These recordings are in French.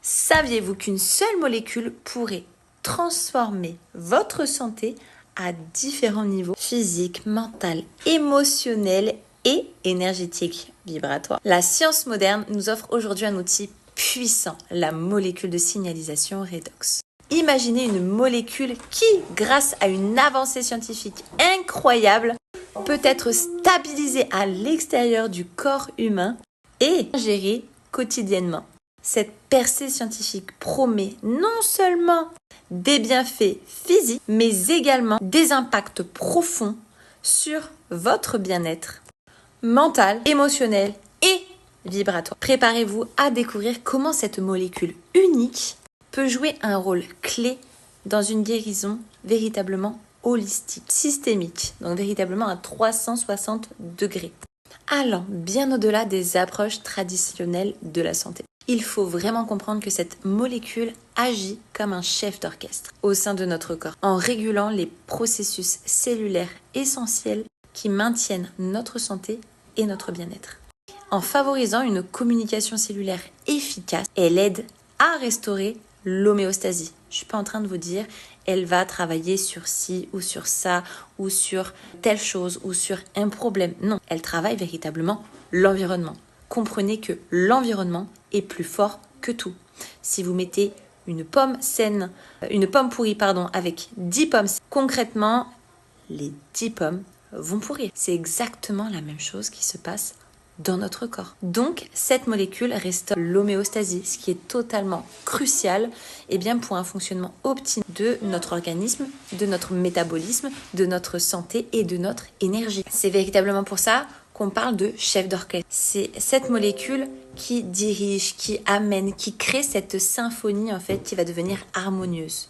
Saviez-vous qu'une seule molécule pourrait transformer votre santé à différents niveaux, physique, mental, émotionnel et énergétique, vibratoire? La science moderne nous offre aujourd'hui un outil puissant, la molécule de signalisation redox. Imaginez une molécule qui, grâce à une avancée scientifique incroyable, peut être stabilisée à l'extérieur du corps humain et ingérée quotidiennement. Cette percée scientifique promet non seulement des bienfaits physiques, mais également des impacts profonds sur votre bien-être mental, émotionnel et vibratoire. Préparez-vous à découvrir comment cette molécule unique peut jouer un rôle clé dans une guérison véritablement holistique, systémique, donc véritablement à 360 degrés, allant bien au-delà des approches traditionnelles de la santé. Il faut vraiment comprendre que cette molécule agit comme un chef d'orchestre au sein de notre corps, en régulant les processus cellulaires essentiels qui maintiennent notre santé et notre bien-être. En favorisant une communication cellulaire efficace, elle aide à restaurer l'homéostasie. Je ne suis pas en train de vous dire elle va travailler sur ci ou sur ça ou sur telle chose ou sur un problème. Non, elle travaille véritablement l'environnement. Comprenez que l'environnement est plus fort que tout. Si vous mettez une pomme pourrie avec 10 pommes, concrètement, les 10 pommes vont pourrir. C'est exactement la même chose qui se passe dans notre corps. Donc, cette molécule restaure l'homéostasie, ce qui est totalement crucial pour un fonctionnement optimal de notre organisme, de notre métabolisme, de notre santé et de notre énergie. C'est véritablement pour ça qu'on parle de chef d'orchestre. C'est cette molécule qui dirige, qui amène, qui crée cette symphonie qui va devenir harmonieuse.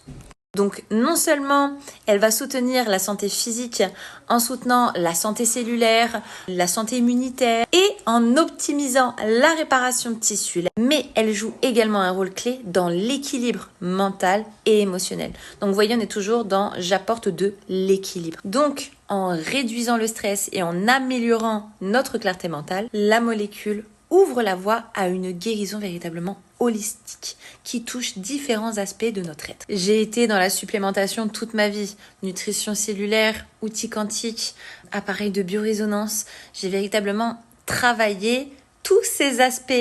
Donc non seulement elle va soutenir la santé physique en soutenant la santé cellulaire, la santé immunitaire et en optimisant la réparation tissulaire, mais elle joue également un rôle clé dans l'équilibre mental et émotionnel. Donc vous voyez, on est toujours dans j'apporte de l'équilibre. Donc en réduisant le stress et en améliorant notre clarté mentale, la molécule ouvre la voie à une guérison véritablement holistique qui touche différents aspects de notre être. J'ai été dans la supplémentation toute ma vie, nutrition cellulaire, outils quantiques, appareils de biorésonance. J'ai véritablement travaillé tous ces aspects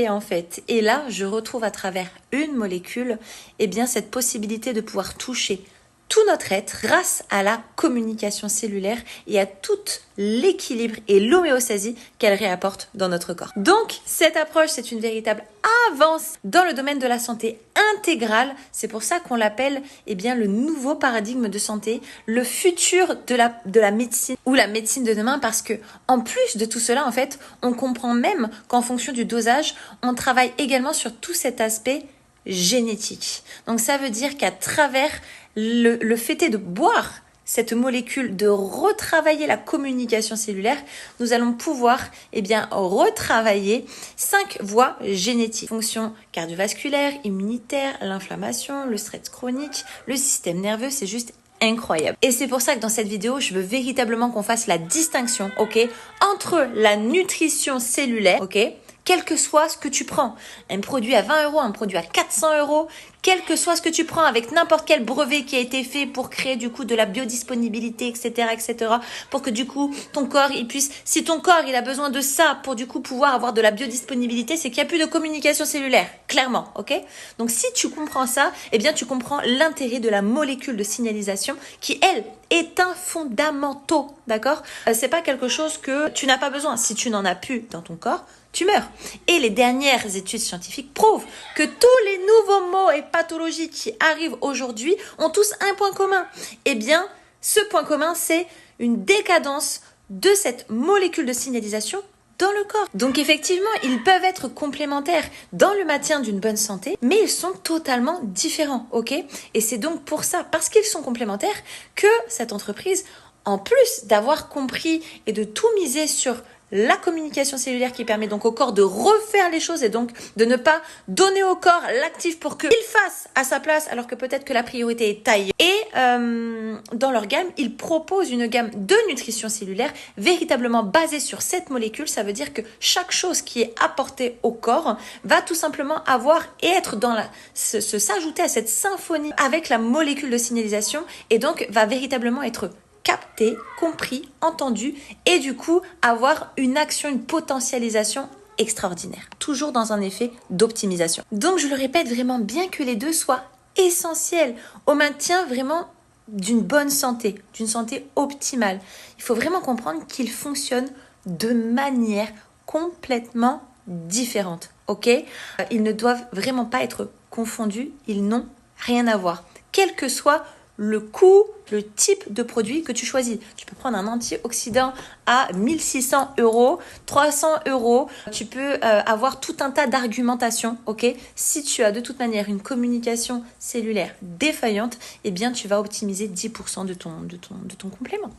Et là, je retrouve à travers une molécule, cette possibilité de pouvoir toucher tout notre être grâce à la communication cellulaire et à tout l'équilibre et l'homéostasie qu'elle réapporte dans notre corps. Donc, cette approche, c'est une véritable avance dans le domaine de la santé intégrale. C'est pour ça qu'on l'appelle le nouveau paradigme de santé, le futur de la médecine ou la médecine de demain, parce que en plus de tout cela, on comprend même qu'en fonction du dosage, on travaille également sur tout cet aspect génétique. Donc ça veut dire qu'à travers le fait de boire cette molécule, de retravailler la communication cellulaire, nous allons pouvoir retravailler 5 voies génétiques. Fonction cardiovasculaire, immunitaire, l'inflammation, le stress chronique, le système nerveux, c'est juste incroyable. Et c'est pour ça que dans cette vidéo, je veux véritablement qu'on fasse la distinction, entre la nutrition cellulaire, quel que soit ce que tu prends, un produit à 20 €, un produit à 400 €, quel que soit ce que tu prends avec n'importe quel brevet qui a été fait pour créer de la biodisponibilité, etc., pour que ton corps, si ton corps, il a besoin de ça pour pouvoir avoir de la biodisponibilité, c'est qu'il n'y a plus de communication cellulaire, clairement, Donc si tu comprends ça, tu comprends l'intérêt de la molécule de signalisation qui, elle, est un fondamental, d'accord? C'est pas quelque chose que tu n'as pas besoin. Si tu n'en as plus dans ton corps, tu meurs. Et les dernières études scientifiques prouvent que tous les nouveaux maux et pathologies qui arrivent aujourd'hui ont tous un point commun. Ce point commun, c'est une décadence de cette molécule de signalisation dans le corps. Donc effectivement, ils peuvent être complémentaires dans le maintien d'une bonne santé, mais ils sont totalement différents, Et c'est donc pour ça, parce qu'ils sont complémentaires, que cette entreprise, en plus d'avoir compris et de tout miser sur la communication cellulaire qui permet donc au corps de refaire les choses et donc de ne pas donner au corps l'actif pour qu'il fasse à sa place alors que peut-être que la priorité est ailleurs. Et dans leur gamme, ils proposent une gamme de nutrition cellulaire véritablement basée sur cette molécule. Ça veut dire que chaque chose qui est apportée au corps va tout simplement avoir et être dans s'ajouter à cette symphonie avec la molécule de signalisation et donc va véritablement être capté, compris, entendu et du coup avoir une action, une potentialisation extraordinaire. Toujours dans un effet d'optimisation. Donc je le répète vraiment, bien que les deux soient essentiels au maintien vraiment d'une bonne santé, d'une santé optimale, il faut vraiment comprendre qu'ils fonctionnent de manière complètement différente. Ok ? Ils ne doivent vraiment pas être confondus, ils n'ont rien à voir. Quel que soit le coût, le type de produit que tu choisis. Tu peux prendre un antioxydant à 1600 €, 300 €. Tu peux avoir tout un tas d'argumentations, ok ? Si tu as de toute manière une communication cellulaire défaillante, eh bien tu vas optimiser 10% de ton complément.